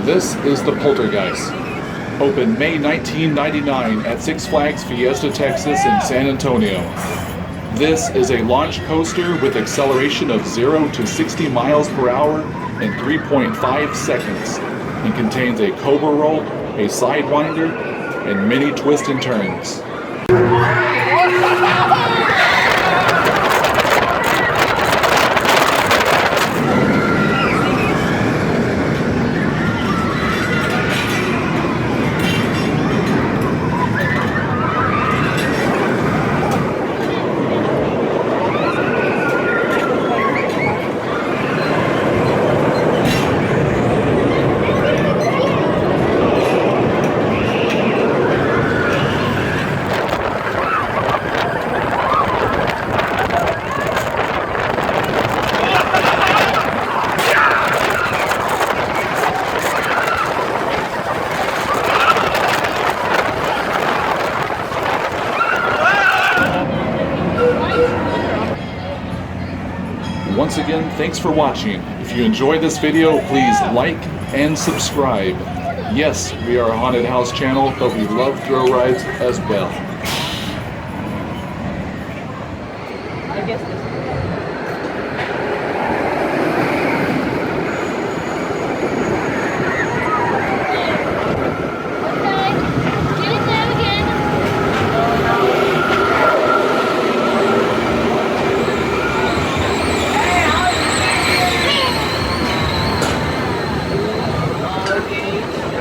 This is the Poltergeist. Opened May 1999 at Six Flags Fiesta Texas in San Antonio. This is a launch coaster with acceleration of 0 to 60 miles per hour in 3.5 seconds and contains a cobra roll, a sidewinder, and many twists and turns. Once again, thanks for watching. If you enjoyed this video, please like and subscribe. Yes, we are a haunted house channel, but we love thrill rides as well. I guess this. Okay.